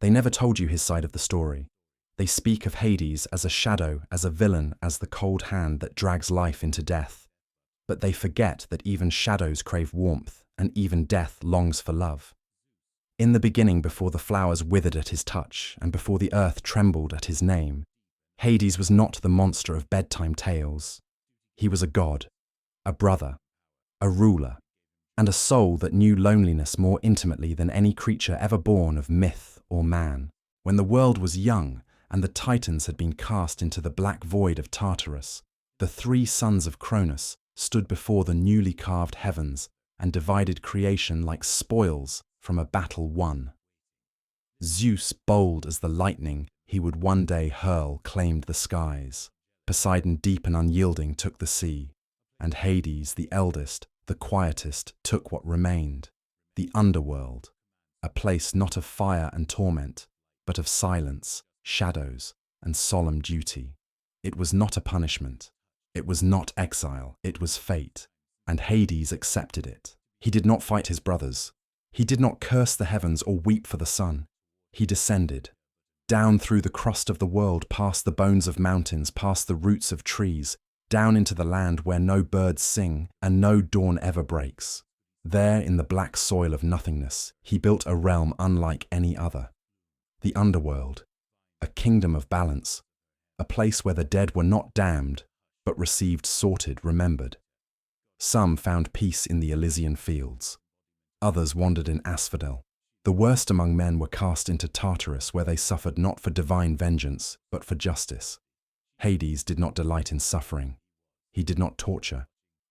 They never told you his side of the story. They speak of Hades as a shadow, as a villain, as the cold hand that drags life into death. But they forget that even shadows crave warmth, and even death longs for love. In the beginning, before the flowers withered at his touch, and before the earth trembled at his name, Hades was not the monster of bedtime tales. He was a god, a brother, a ruler, and a soul that knew loneliness more intimately than any creature ever born of myth or man. When the world was young and the Titans had been cast into the black void of Tartarus, the three sons of Cronus stood before the newly carved heavens and divided creation like spoils from a battle won. Zeus, bold as the lightning he would one day hurl, claimed the skies. Poseidon, deep and unyielding, took the sea. And Hades, the eldest, the quietest, took what remained, the underworld, a place not of fire and torment, but of silence, shadows, and solemn duty. It was not a punishment. It was not exile. It was fate. And Hades accepted it. He did not fight his brothers. He did not curse the heavens or weep for the sun. He descended, down through the crust of the world, past the bones of mountains, past the roots of trees, down into the land where no birds sing and no dawn ever breaks. There, in the black soil of nothingness, he built a realm unlike any other. The underworld, a kingdom of balance, a place where the dead were not damned, but received, sorted, remembered. Some found peace in the Elysian fields. Others wandered in asphodel. The worst among men were cast into Tartarus, where they suffered not for divine vengeance, but for justice. Hades did not delight in suffering. He did not torture.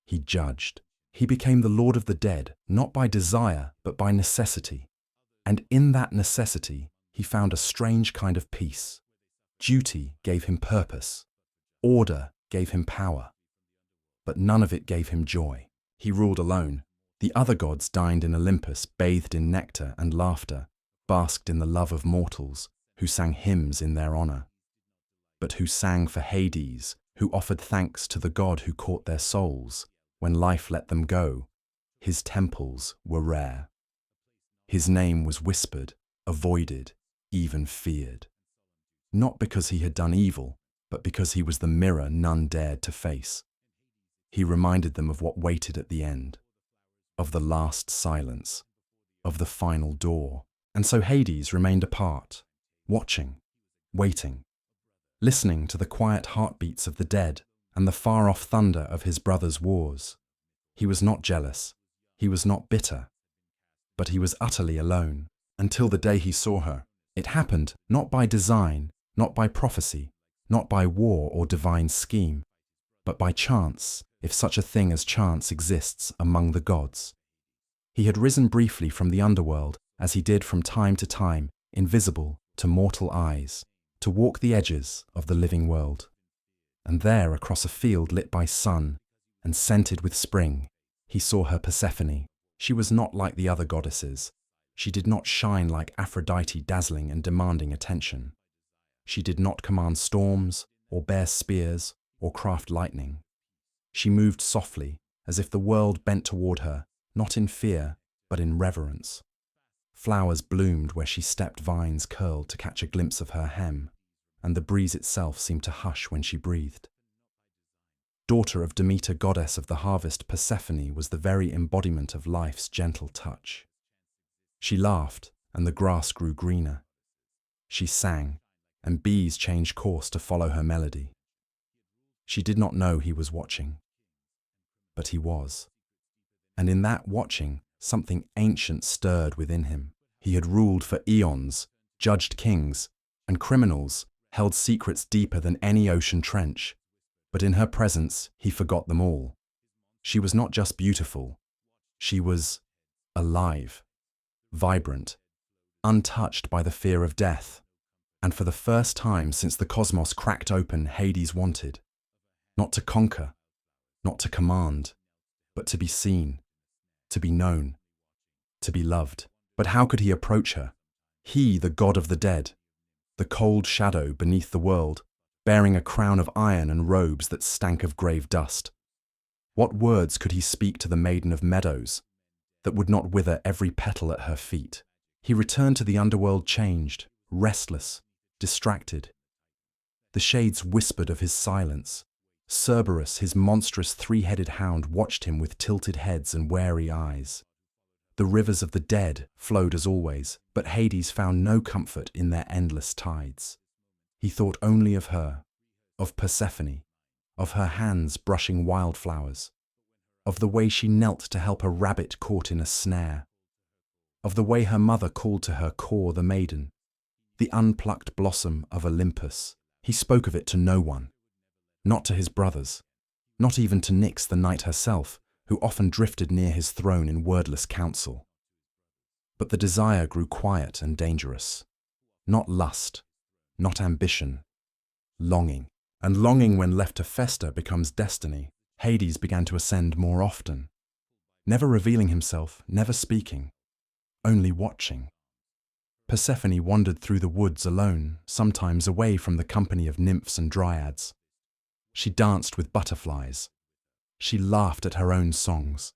He judged. He became the Lord of the dead, not by desire, but by necessity. And in that necessity, he found a strange kind of peace. Duty gave him purpose. Order gave him power. But none of it gave him joy. He ruled alone. The other gods dined in Olympus, bathed in nectar and laughter, basked in the love of mortals, who sang hymns in their honor. But who sang for Hades, who offered thanks to the god who caught their souls, when life let them go, his temples were rare. His name was whispered, avoided, even feared. Not because he had done evil, but because he was the mirror none dared to face. He reminded them of what waited at the end, of the last silence, of the final door. And so Hades remained apart, watching, waiting, listening to the quiet heartbeats of the dead and the far-off thunder of his brothers' wars. He was not jealous, he was not bitter, but he was utterly alone, until the day he saw her. It happened not by design, not by prophecy, not by war or divine scheme, but by chance, if such a thing as chance exists among the gods. He had risen briefly from the underworld, as he did from time to time, invisible to mortal eyes, to walk the edges of the living world. And there, across a field lit by sun and scented with spring, he saw her Persephone. She was not like the other goddesses. She did not shine like Aphrodite, dazzling and demanding attention. She did not command storms, or bear spears, or craft lightning. She moved softly, as if the world bent toward her, not in fear, but in reverence. Flowers bloomed where she stepped, vines curled to catch a glimpse of her hem, and the breeze itself seemed to hush when she breathed. Daughter of Demeter, goddess of the harvest, Persephone was the very embodiment of life's gentle touch. She laughed, and the grass grew greener. She sang, and bees changed course to follow her melody. She did not know he was watching, but he was. And in that watching, something ancient stirred within him. He had ruled for eons, judged kings, and criminals, held secrets deeper than any ocean trench. But in her presence, he forgot them all. She was not just beautiful. She was alive, vibrant, untouched by the fear of death. And for the first time since the cosmos cracked open, Hades wanted, not to conquer, not to command, but to be seen, to be known, to be loved. But how could he approach her? He, the god of the dead, the cold shadow beneath the world, bearing a crown of iron and robes that stank of grave dust. What words could he speak to the maiden of meadows that would not wither every petal at her feet? He returned to the underworld changed, restless, distracted. The shades whispered of his silence. Cerberus, his monstrous three-headed hound, watched him with tilted heads and wary eyes. The rivers of the dead flowed as always, but Hades found no comfort in their endless tides. He thought only of her, of Persephone, of her hands brushing wildflowers, of the way she knelt to help a rabbit caught in a snare, of the way her mother called to her Kor the maiden, the unplucked blossom of Olympus. He spoke of it to no one, not to his brothers, not even to Nyx the night herself, who often drifted near his throne in wordless counsel. But the desire grew quiet and dangerous. Not lust, not ambition, longing. And longing, when left to fester, becomes destiny. Hades began to ascend more often, never revealing himself, never speaking, only watching. Persephone wandered through the woods alone, sometimes away from the company of nymphs and dryads. She danced with butterflies. She laughed at her own songs.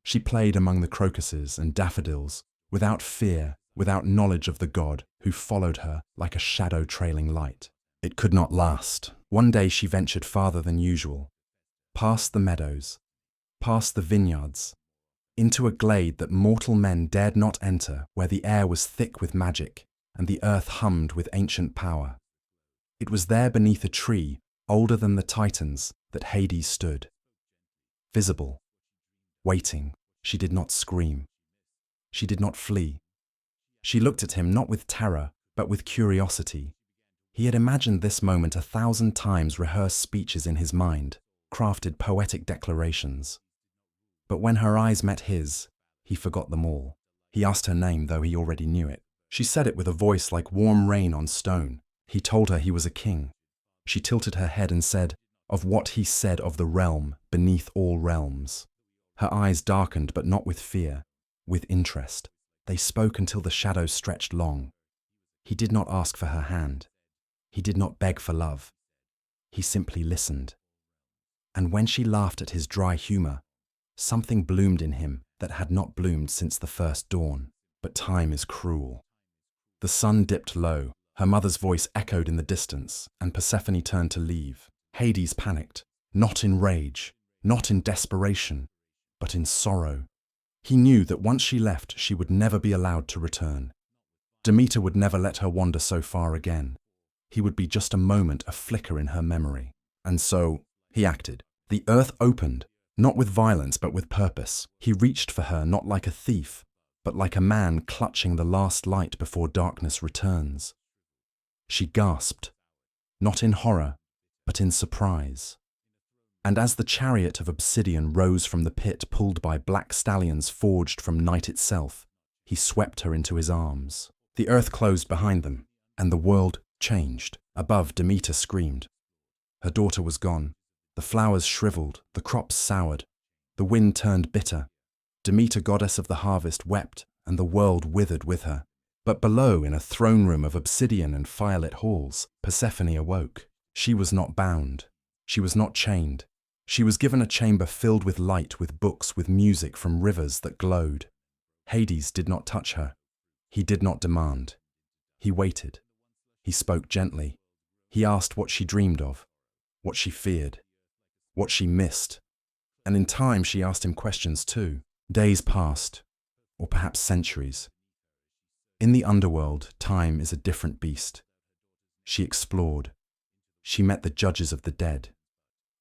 She played among the crocuses and daffodils, without fear, without knowledge of the god who followed her like a shadow trailing light. It could not last. One day she ventured farther than usual, past the meadows, past the vineyards, into a glade that mortal men dared not enter, where the air was thick with magic and the earth hummed with ancient power. It was there beneath a tree, older than the Titans, that Hades stood. Visible, waiting. She did not scream. She did not flee. She looked at him not with terror, but with curiosity. He had imagined this moment 1,000 times, rehearsed speeches in his mind, crafted poetic declarations. But when her eyes met his, he forgot them all. He asked her name, though he already knew it. She said it with a voice like warm rain on stone. He told her he was a king. She tilted her head and said, of what he said of the realm beneath all realms. Her eyes darkened, but not with fear, with interest. They spoke until the shadows stretched long. He did not ask for her hand. He did not beg for love. He simply listened. And when she laughed at his dry humor, something bloomed in him that had not bloomed since the first dawn. But time is cruel. The sun dipped low. Her mother's voice echoed in the distance, and Persephone turned to leave. Hades panicked, not in rage, not in desperation, but in sorrow. He knew that once she left, she would never be allowed to return. Demeter would never let her wander so far again. He would be just a moment, a flicker in her memory. And so, he acted. The earth opened, not with violence but with purpose. He reached for her not like a thief, but like a man clutching the last light before darkness returns. She gasped, not in horror, but in surprise. And as the chariot of obsidian rose from the pit pulled by black stallions forged from night itself, he swept her into his arms. The earth closed behind them, and the world changed. Above, Demeter screamed. Her daughter was gone. The flowers shriveled, the crops soured, the wind turned bitter. Demeter, goddess of the harvest, wept, and the world withered with her. But below, in a throne room of obsidian and firelit halls, Persephone awoke. She was not bound. She was not chained. She was given a chamber filled with light, with books, with music from rivers that glowed. Hades did not touch her. He did not demand. He waited. He spoke gently. He asked what she dreamed of, what she feared, what she missed. And in time she asked him questions too. Days passed, or perhaps centuries. In the underworld, time is a different beast. She explored. She met the judges of the dead.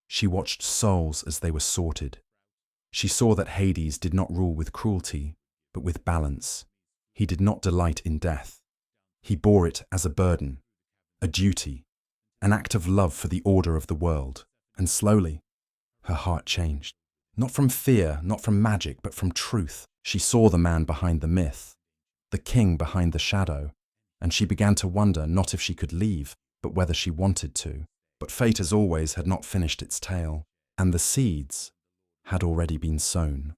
She watched souls as they were sorted. She saw that Hades did not rule with cruelty, but with balance. He did not delight in death. He bore it as a burden, a duty, an act of love for the order of the world. And slowly, her heart changed. Not from fear, not from magic, but from truth. She saw the man behind the myth, the king behind the shadow, and she began to wonder not if she could leave, but whether she wanted to. But fate, as always, had not finished its tale, and the seeds had already been sown.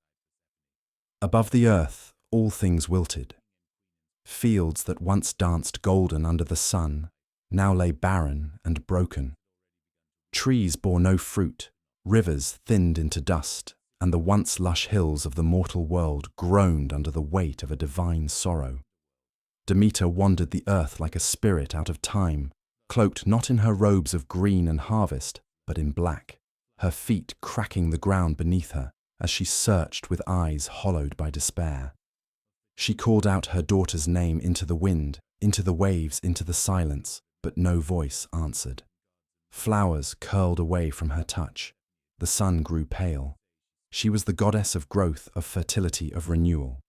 Above the earth, all things wilted. Fields that once danced golden under the sun now lay barren and broken. Trees bore no fruit, rivers thinned into dust, and the once lush hills of the mortal world groaned under the weight of a divine sorrow. Demeter wandered the earth like a spirit out of time, cloaked not in her robes of green and harvest, but in black, her feet cracking the ground beneath her as she searched with eyes hollowed by despair. She called out her daughter's name into the wind, into the waves, into the silence, but no voice answered. Flowers curled away from her touch. The sun grew pale. She was the goddess of growth, of fertility, of renewal.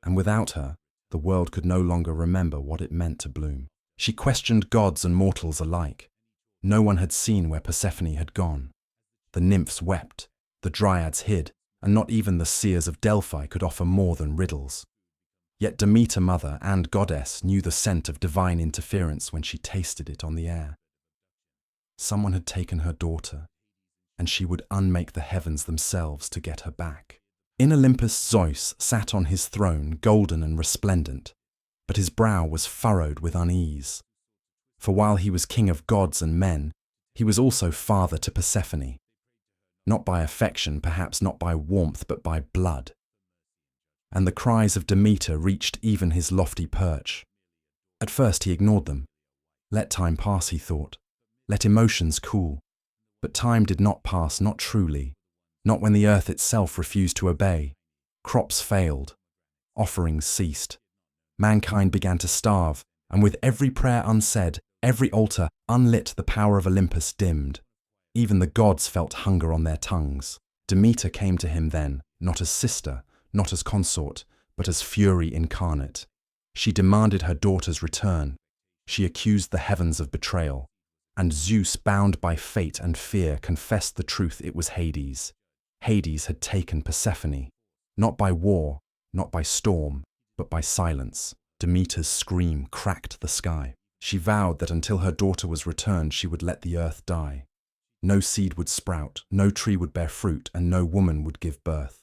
And without her, the world could no longer remember what it meant to bloom. She questioned gods and mortals alike. No one had seen where Persephone had gone. The nymphs wept, the dryads hid, and not even the seers of Delphi could offer more than riddles. Yet Demeter, mother and goddess, knew the scent of divine interference when she tasted it on the air. Someone had taken her daughter, and she would unmake the heavens themselves to get her back. In Olympus, Zeus sat on his throne, golden and resplendent, but his brow was furrowed with unease. For while he was king of gods and men, he was also father to Persephone. Not by affection, perhaps not by warmth, but by blood. And the cries of Demeter reached even his lofty perch. At first he ignored them. Let time pass, he thought. Let emotions cool. But time did not pass, not truly. Not when the earth itself refused to obey. Crops failed. Offerings ceased. Mankind began to starve, and with every prayer unsaid, every altar unlit, the power of Olympus dimmed. Even the gods felt hunger on their tongues. Demeter came to him then, not as sister, not as consort, but as fury incarnate. She demanded her daughter's return. She accused the heavens of betrayal. And Zeus, bound by fate and fear, confessed the truth: it was Hades. Hades had taken Persephone, not by war, not by storm, but by silence. Demeter's scream cracked the sky. She vowed that until her daughter was returned, she would let the earth die. No seed would sprout, no tree would bear fruit, and no woman would give birth.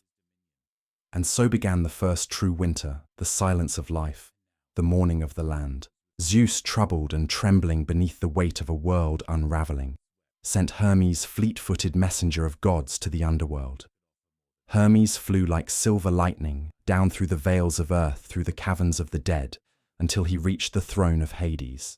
And so began the first true winter, the silence of life, the mourning of the land. Zeus, troubled and trembling beneath the weight of a world unraveling, sent Hermes, fleet-footed messenger of gods, to the underworld. Hermes flew like silver lightning down through the veils of earth, through the caverns of the dead, until he reached the throne of Hades.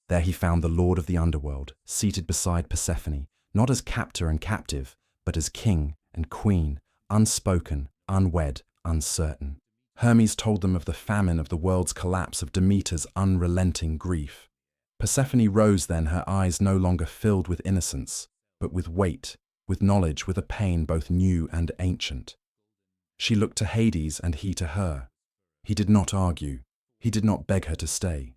There he found the lord of the underworld, seated beside Persephone, not as captor and captive, but as king and queen, unspoken, unwed, uncertain. Hermes told them of the famine, of the world's collapse, of Demeter's unrelenting grief. Persephone rose then, her eyes no longer filled with innocence, but with weight, with knowledge, with a pain both new and ancient. She looked to Hades and he to her. He did not argue. He did not beg her to stay.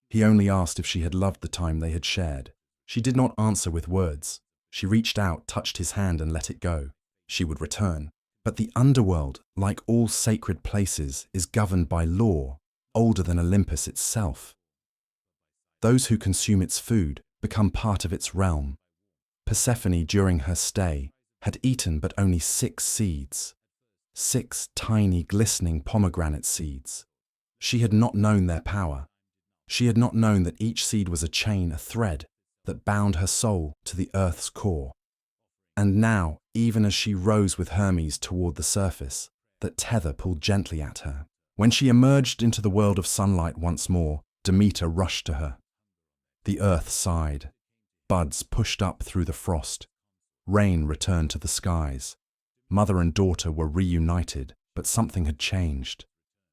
He only asked if she had loved the time they had shared. She did not answer with words. She reached out, touched his hand, and let it go. She would return. But the underworld, like all sacred places, is governed by law, older than Olympus itself. Those who consume its food become part of its realm. Persephone, during her stay, had eaten but only 6 seeds. 6 tiny, glistening pomegranate seeds. She had not known their power. She had not known that each seed was a chain, a thread, that bound her soul to the earth's core. And now, even as she rose with Hermes toward the surface, that tether pulled gently at her. When she emerged into the world of sunlight once more, Demeter rushed to her. The earth sighed. Buds pushed up through the frost. Rain returned to the skies. Mother and daughter were reunited, but something had changed.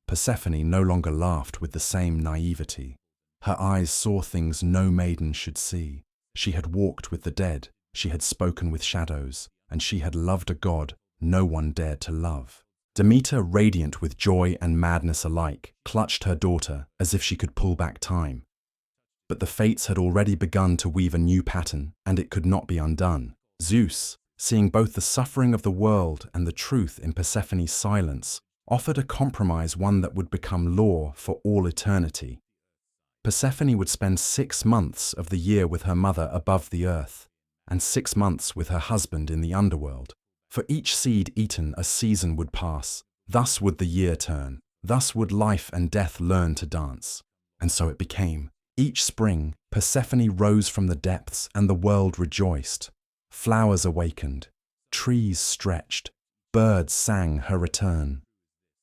Persephone no longer laughed with the same naivety. Her eyes saw things no maiden should see. She had walked with the dead. She had spoken with shadows, and she had loved a god no one dared to love. Demeter, radiant with joy and madness alike, clutched her daughter as if she could pull back time. But the fates had already begun to weave a new pattern, and it could not be undone. Zeus, seeing both the suffering of the world and the truth in Persephone's silence, offered a compromise, one that would become law for all eternity. Persephone would spend 6 months of the year with her mother above the earth, and 6 months with her husband in the underworld. For each seed eaten, a season would pass. Thus would the year turn. Thus would life and death learn to dance. And so it became. Each spring, Persephone rose from the depths, and the world rejoiced. Flowers awakened. Trees stretched. Birds sang her return.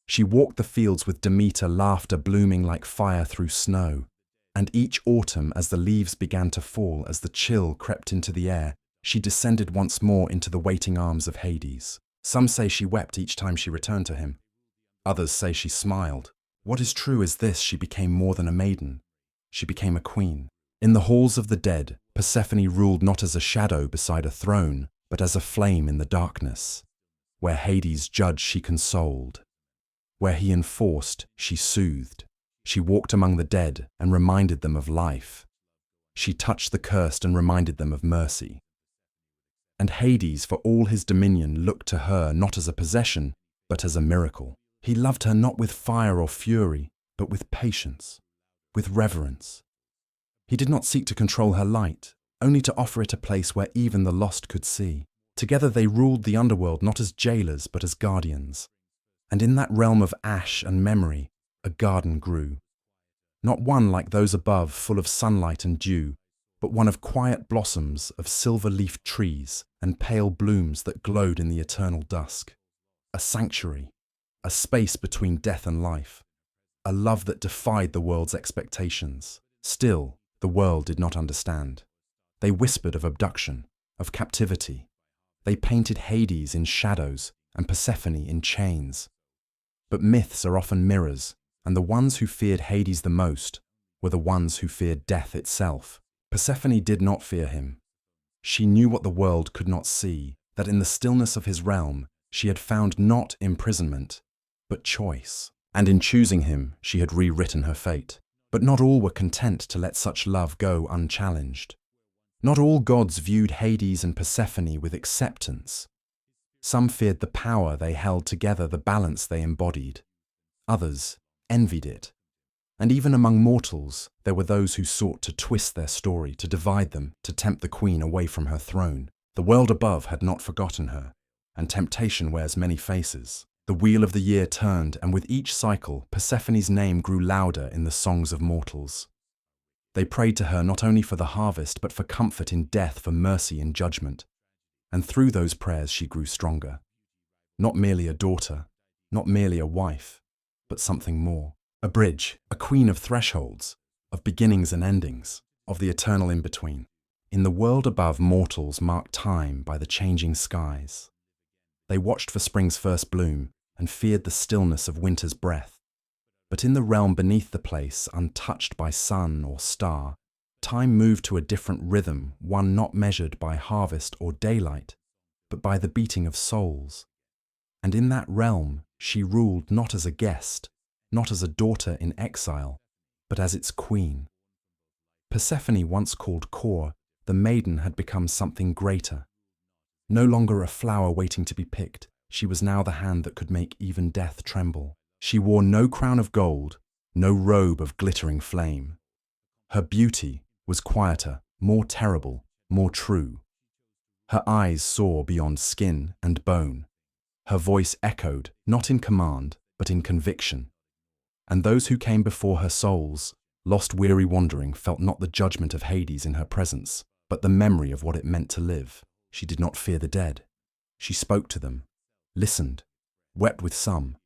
She walked the fields with Demeter, laughter blooming like fire through snow. And each autumn, as the leaves began to fall, as the chill crept into the air, she descended once more into the waiting arms of Hades. Some say she wept each time she returned to him. Others say she smiled. What is true is this: she became more than a maiden. She became a queen. In the halls of the dead, Persephone ruled not as a shadow beside a throne, but as a flame in the darkness. Where Hades judged, she consoled. Where he enforced, she soothed. She walked among the dead and reminded them of life. She touched the cursed and reminded them of mercy. And Hades, for all his dominion, looked to her not as a possession, but as a miracle. He loved her not with fire or fury, but with patience, with reverence. He did not seek to control her light, only to offer it a place where even the lost could see. Together they ruled the underworld not as jailers, but as guardians. And in that realm of ash and memory, a garden grew. Not one like those above, full of sunlight and dew, but one of quiet blossoms, of silver-leafed trees, and pale blooms that glowed in the eternal dusk. A sanctuary, a space between death and life, a love that defied the world's expectations. Still, the world did not understand. They whispered of abduction, of captivity. They painted Hades in shadows and Persephone in chains. But myths are often mirrors, and the ones who feared Hades the most were the ones who feared death itself. Persephone did not fear him. She knew what the world could not see, that in the stillness of his realm she had found not imprisonment, but choice. And in choosing him, she had rewritten her fate. But not all were content to let such love go unchallenged. Not all gods viewed Hades and Persephone with acceptance. Some feared the power they held together, the balance they embodied. Others envied it. And even among mortals, there were those who sought to twist their story, to divide them, to tempt the queen away from her throne. The world above had not forgotten her, and temptation wears many faces. The wheel of the year turned, and with each cycle, Persephone's name grew louder in the songs of mortals. They prayed to her not only for the harvest, but for comfort in death, for mercy in judgment. And through those prayers she grew stronger. Not merely a daughter, not merely a wife, but something more. A bridge, a queen of thresholds, of beginnings and endings, of the eternal in-between. In the world above, mortals marked time by the changing skies. They watched for spring's first bloom, and feared the stillness of winter's breath. But in the realm beneath the place, untouched by sun or star, time moved to a different rhythm, one not measured by harvest or daylight, but by the beating of souls. And in that realm she ruled not as a guest, not as a daughter in exile, but as its queen. Persephone, once called Kor, the maiden, had become something greater. No longer a flower waiting to be picked, she was now the hand that could make even death tremble. She wore no crown of gold, no robe of glittering flame. Her beauty was quieter, more terrible, more true. Her eyes saw beyond skin and bone. Her voice echoed, not in command, but in conviction. And those who came before her souls, lost weary wandering, felt not the judgment of Hades in her presence, but the memory of what it meant to live. She did not fear the dead. She spoke to them, listened, wept with some,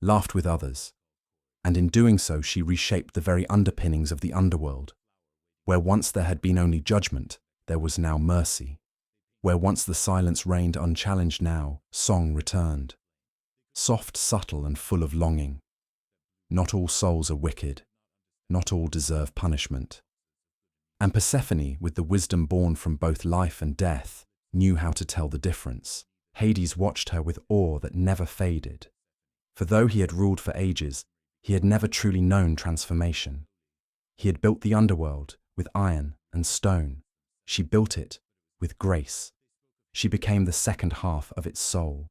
laughed with others, and in doing so she reshaped the very underpinnings of the underworld. Where once there had been only judgment, there was now mercy. Where once the silence reigned unchallenged, now song returned. Soft, subtle, and full of longing. Not all souls are wicked. Not all deserve punishment. And Persephone, with the wisdom born from both life and death, knew how to tell the difference. Hades watched her with awe that never faded. For though he had ruled for ages, he had never truly known transformation. He had built the underworld with iron and stone. She built it with grace. She became the second half of its soul.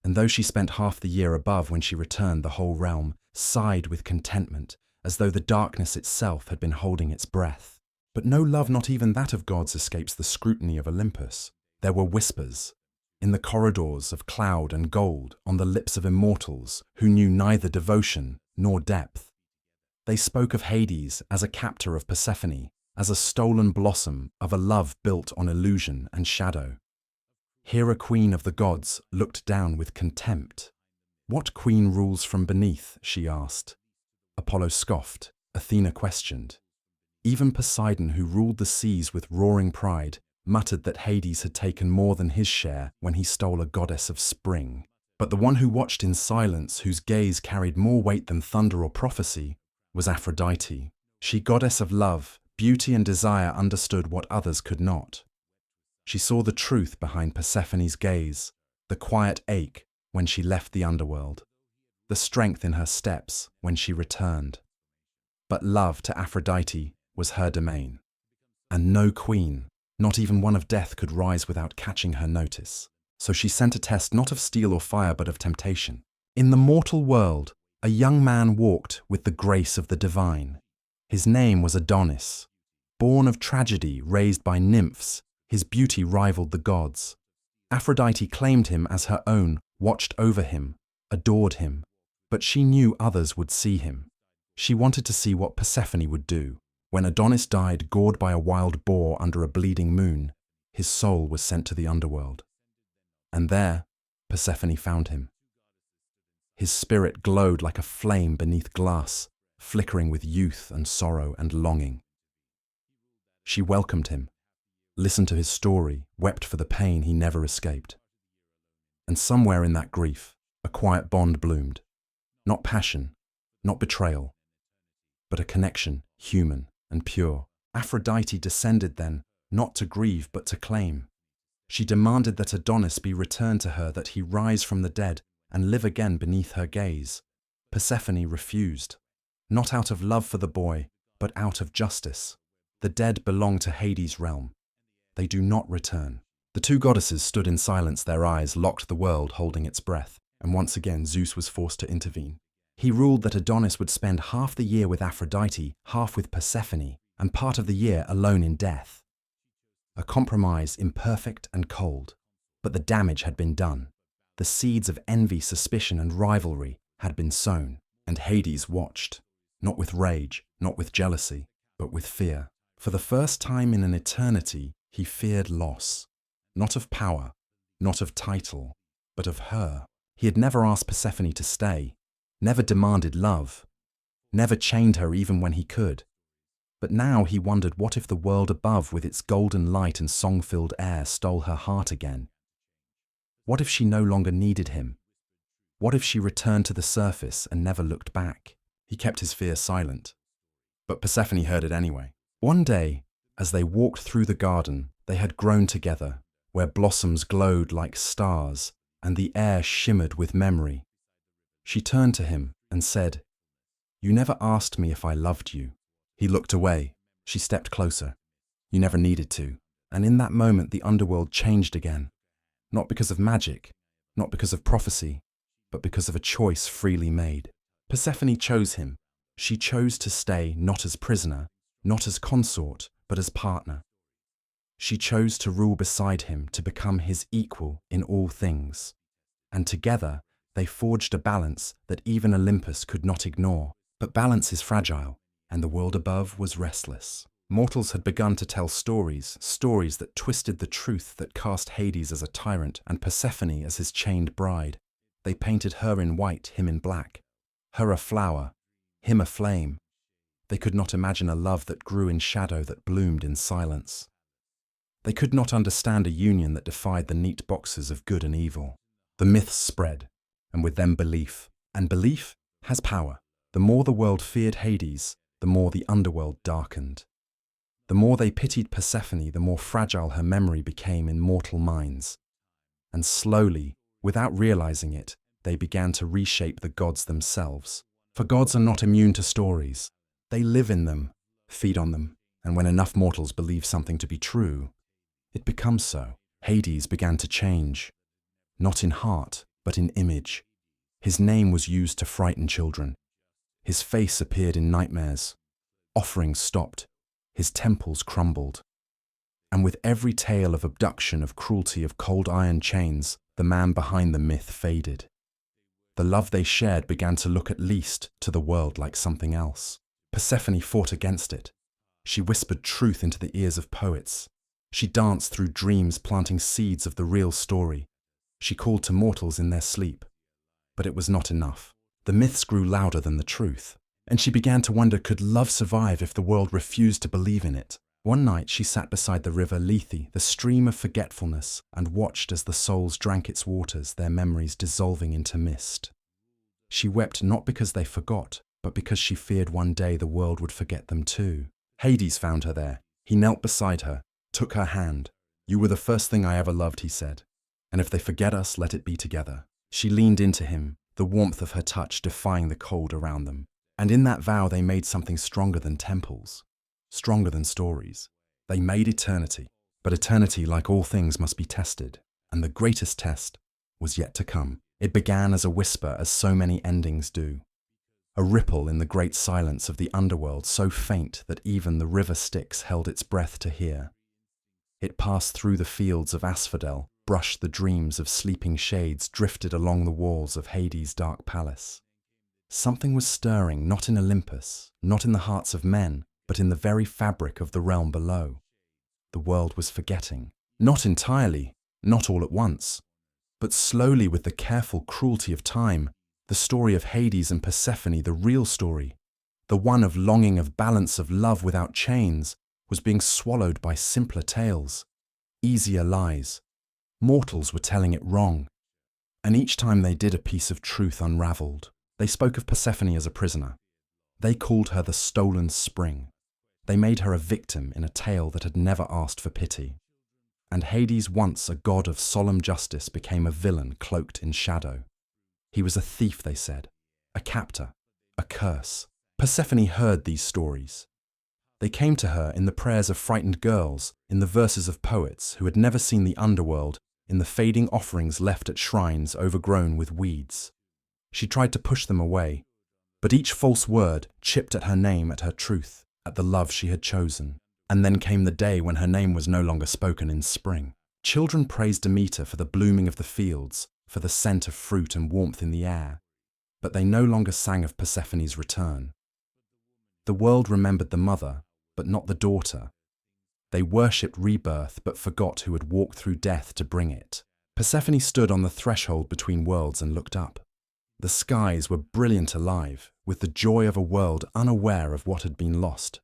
And though she spent half the year above, when she returned, the whole realm sighed with contentment, as though the darkness itself had been holding its breath. But no love, not even that of gods, escapes the scrutiny of Olympus. There were whispers, in the corridors of cloud and gold, on the lips of immortals who knew neither devotion nor depth. They spoke of Hades as a captor of Persephone, as a stolen blossom of a love built on illusion and shadow. Here a queen of the gods looked down with contempt. "What queen rules from beneath?" she asked. Apollo scoffed. Athena questioned. Even Poseidon, who ruled the seas with roaring pride, muttered that Hades had taken more than his share when he stole a goddess of spring. But the one who watched in silence, whose gaze carried more weight than thunder or prophecy, was Aphrodite. She, goddess of love, beauty and desire, understood what others could not. She saw the truth behind Persephone's gaze, the quiet ache when she left the underworld, the strength in her steps when she returned. But love to Aphrodite was her domain, and no queen, not even one of death, could rise without catching her notice. So she sent a test not of steel or fire but of temptation. In the mortal world, a young man walked with the grace of the divine. His name was Adonis. Born of tragedy, raised by nymphs, his beauty rivaled the gods. Aphrodite claimed him as her own, watched over him, adored him. But she knew others would see him. She wanted to see what Persephone would do. When Adonis died, gored by a wild boar under a bleeding moon, his soul was sent to the underworld. And there, Persephone found him. His spirit glowed like a flame beneath glass, flickering with youth and sorrow and longing. She welcomed him, listened to his story, wept for the pain he never escaped. And somewhere in that grief, a quiet bond bloomed. Not passion, not betrayal, but a connection, human and pure. Aphrodite descended then, not to grieve but to claim. She demanded that Adonis be returned to her, that he rise from the dead and live again beneath her gaze. Persephone refused, not out of love for the boy, but out of justice. The dead belong to Hades' realm. They do not return. The two goddesses stood in silence, their eyes locked, the world holding its breath, and once again Zeus was forced to intervene. He ruled that Adonis would spend half the year with Aphrodite, half with Persephone, and part of the year alone in death. A compromise imperfect and cold, but the damage had been done. The seeds of envy, suspicion, and rivalry had been sown, and Hades watched, not with rage, not with jealousy, but with fear. For the first time in an eternity, he feared loss, not of power, not of title, but of her. He had never asked Persephone to stay, never demanded love, never chained her even when he could. But now he wondered, what if the world above with its golden light and song-filled air stole her heart again? What if she no longer needed him? What if she returned to the surface and never looked back? He kept his fear silent, but Persephone heard it anyway. One day, as they walked through the garden they had grown together, where blossoms glowed like stars and the air shimmered with memory, she turned to him and said, "You never asked me if I loved you." He looked away. She stepped closer. "You never needed to." And in that moment the underworld changed again. Not because of magic, not because of prophecy, but because of a choice freely made. Persephone chose him. She chose to stay not as prisoner, not as consort, but as partner. She chose to rule beside him, to become his equal in all things. And together they forged a balance that even Olympus could not ignore. But balance is fragile, and the world above was restless. Mortals had begun to tell stories, stories that twisted the truth, that cast Hades as a tyrant and Persephone as his chained bride. They painted her in white, him in black, her a flower, him a flame. They could not imagine a love that grew in shadow, that bloomed in silence. They could not understand a union that defied the neat boxes of good and evil. The myths spread, and with them belief. And belief has power. The more the world feared Hades, the more the underworld darkened. The more they pitied Persephone, the more fragile her memory became in mortal minds. And slowly, without realizing it, they began to reshape the gods themselves. For gods are not immune to stories. They live in them, feed on them, and when enough mortals believe something to be true, it becomes so. Hades began to change, not in heart, but in image. His name was used to frighten children. His face appeared in nightmares. Offerings stopped. His temples crumbled. And with every tale of abduction, of cruelty, of cold iron chains, the man behind the myth faded. The love they shared began to look at least to the world like something else. Persephone fought against it. She whispered truth into the ears of poets. She danced through dreams, planting seeds of the real story. She called to mortals in their sleep. But it was not enough. The myths grew louder than the truth, and she began to wonder, could love survive if the world refused to believe in it? One night she sat beside the river Lethe, the stream of forgetfulness, and watched as the souls drank its waters, their memories dissolving into mist. She wept not because they forgot, but because she feared one day the world would forget them too. Hades found her there. He knelt beside her, took her hand. "You were the first thing I ever loved," he said. "And if they forget us, let it be together." She leaned into him, the warmth of her touch defying the cold around them. And in that vow they made something stronger than temples, stronger than stories. They made eternity. But eternity, like all things, must be tested. And the greatest test was yet to come. It began as a whisper, as so many endings do. A ripple in the great silence of the underworld, so faint that even the river Styx held its breath to hear. It passed through the fields of asphodel, brushed the dreams of sleeping shades, drifted along the walls of Hades' dark palace. Something was stirring, not in Olympus, not in the hearts of men, but in the very fabric of the realm below. The world was forgetting. Not entirely, not all at once, but slowly, with the careful cruelty of time. The story of Hades and Persephone, the real story, the one of longing, of balance, of love without chains, was being swallowed by simpler tales, easier lies. Mortals were telling it wrong. And each time they did, a piece of truth unraveled. They spoke of Persephone as a prisoner. They called her the stolen spring. They made her a victim in a tale that had never asked for pity. And Hades, once a god of solemn justice, became a villain cloaked in shadow. He was a thief, they said, a captor, a curse. Persephone heard these stories. They came to her in the prayers of frightened girls, in the verses of poets who had never seen the underworld, in the fading offerings left at shrines overgrown with weeds. She tried to push them away, but each false word chipped at her name, at her truth, at the love she had chosen. And then came the day when her name was no longer spoken in spring. Children praised Demeter for the blooming of the fields, for the scent of fruit and warmth in the air, but they no longer sang of Persephone's return. The world remembered the mother, but not the daughter. They worshipped rebirth, but forgot who had walked through death to bring it. Persephone stood on the threshold between worlds and looked up. The skies were brilliant alive, with the joy of a world unaware of what had been lost.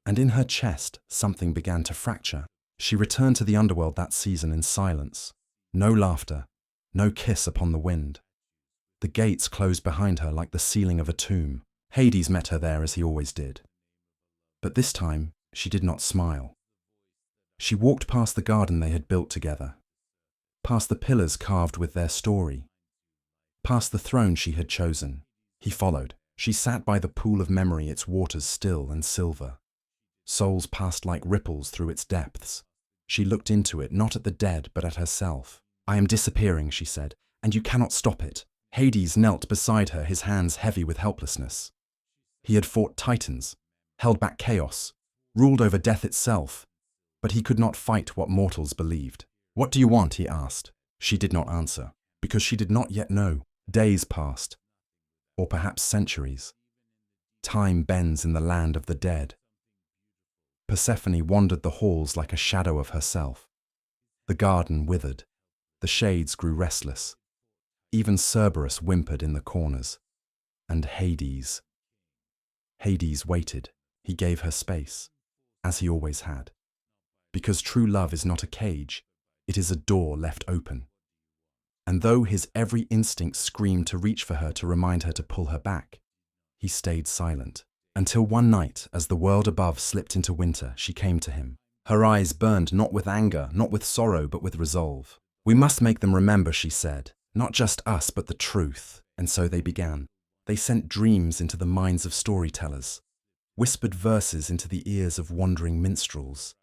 And in her chest, something began to fracture. She returned to the underworld that season in silence. No laughter, no kiss upon the wind. The gates closed behind her like the ceiling of a tomb. Hades met her there as he always did. But this time, she did not smile. She walked past the garden they had built together, past the pillars carved with their story, past the throne she had chosen. He followed. She sat by the pool of memory, its waters still and silver. Souls passed like ripples through its depths. She looked into it, not at the dead, but at herself. "I am disappearing," she said, "and you cannot stop it." Hades knelt beside her, his hands heavy with helplessness. He had fought titans, held back chaos, ruled over death itself, but he could not fight what mortals believed. "What do you want?" he asked. She did not answer, because she did not yet know. Days passed, or perhaps centuries. Time bends in the land of the dead. Persephone wandered the halls like a shadow of herself. The garden withered. The shades grew restless. Even Cerberus whimpered in the corners. And Hades waited. He gave her space, as he always had. Because true love is not a cage, it is a door left open. And though his every instinct screamed to reach for her, to remind her to pull her back, he stayed silent. Until one night, as the world above slipped into winter, she came to him. Her eyes burned not with anger, not with sorrow, but with resolve. "We must make them remember," she said. "Not just us, but the truth." And so they began. They sent dreams into the minds of storytellers, whispered verses into the ears of wandering minstrels.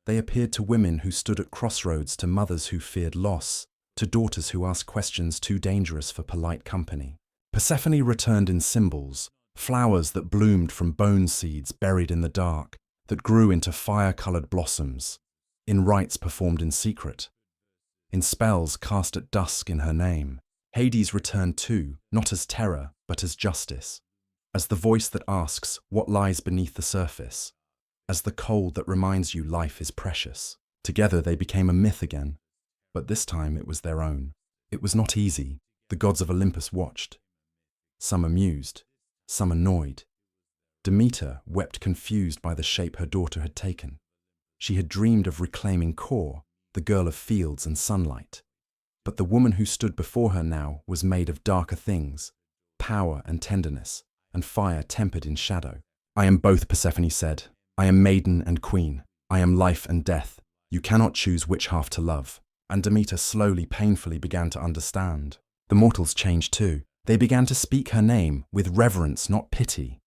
They appeared to women who stood at crossroads, to mothers who feared loss, to daughters who asked questions too dangerous for polite company. Persephone returned in symbols, flowers that bloomed from bone seeds buried in the dark, that grew into fire-colored blossoms, in rites performed in secret, in spells cast at dusk in her name. Hades returned too, not as terror, but as justice, as the voice that asks what lies beneath the surface, as the cold that reminds you life is precious. Together they became a myth again, but this time it was their own. It was not easy. The gods of Olympus watched, some amused, some annoyed. Demeter wept confused by the shape her daughter had taken. She had dreamed of reclaiming Kore, the girl of fields and sunlight. But the woman who stood before her now was made of darker things, power and tenderness, and fire tempered in shadow. I am both, Persephone said. I am maiden and queen. I am life and death. You cannot choose which half to love. And Demeter slowly, painfully began to understand. The mortals changed too. They began to speak her name with reverence, not pity.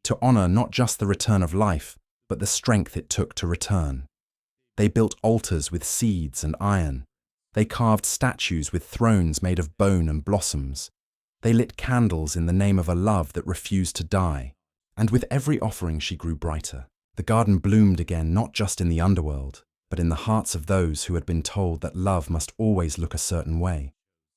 To honor not just the return of life, but the strength it took to return. They built altars with seeds and iron. They carved statues with thrones made of bone and blossoms. They lit candles in the name of a love that refused to die. And with every offering she grew brighter. The garden bloomed again, not just in the underworld, but in the hearts of those who had been told that love must always look a certain way,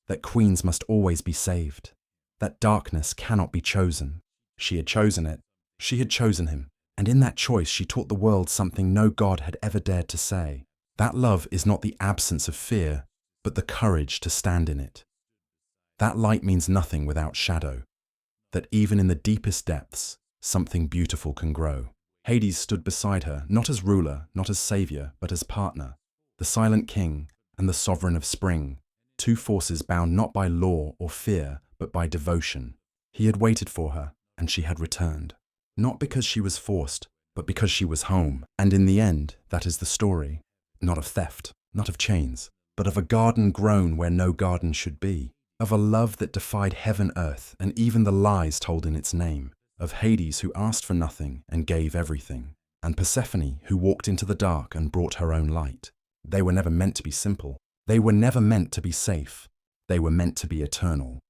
that queens must always be saved, that darkness cannot be chosen. She had chosen it. She had chosen him. And in that choice she taught the world something no god had ever dared to say. That love is not the absence of fear, but the courage to stand in it. That light means nothing without shadow. That even in the deepest depths, something beautiful can grow. Hades stood beside her, not as ruler, not as savior, but as partner. The silent king and the sovereign of spring. Two forces bound not by law or fear, but by devotion. He had waited for her, and she had returned. Not because she was forced, but because she was home. And in the end, that is the story. Not of theft, not of chains, but of a garden grown where no garden should be. Of a love that defied heaven, earth, and even the lies told in its name. Of Hades who asked for nothing and gave everything. And Persephone who walked into the dark and brought her own light. They were never meant to be simple. They were never meant to be safe. They were meant to be eternal.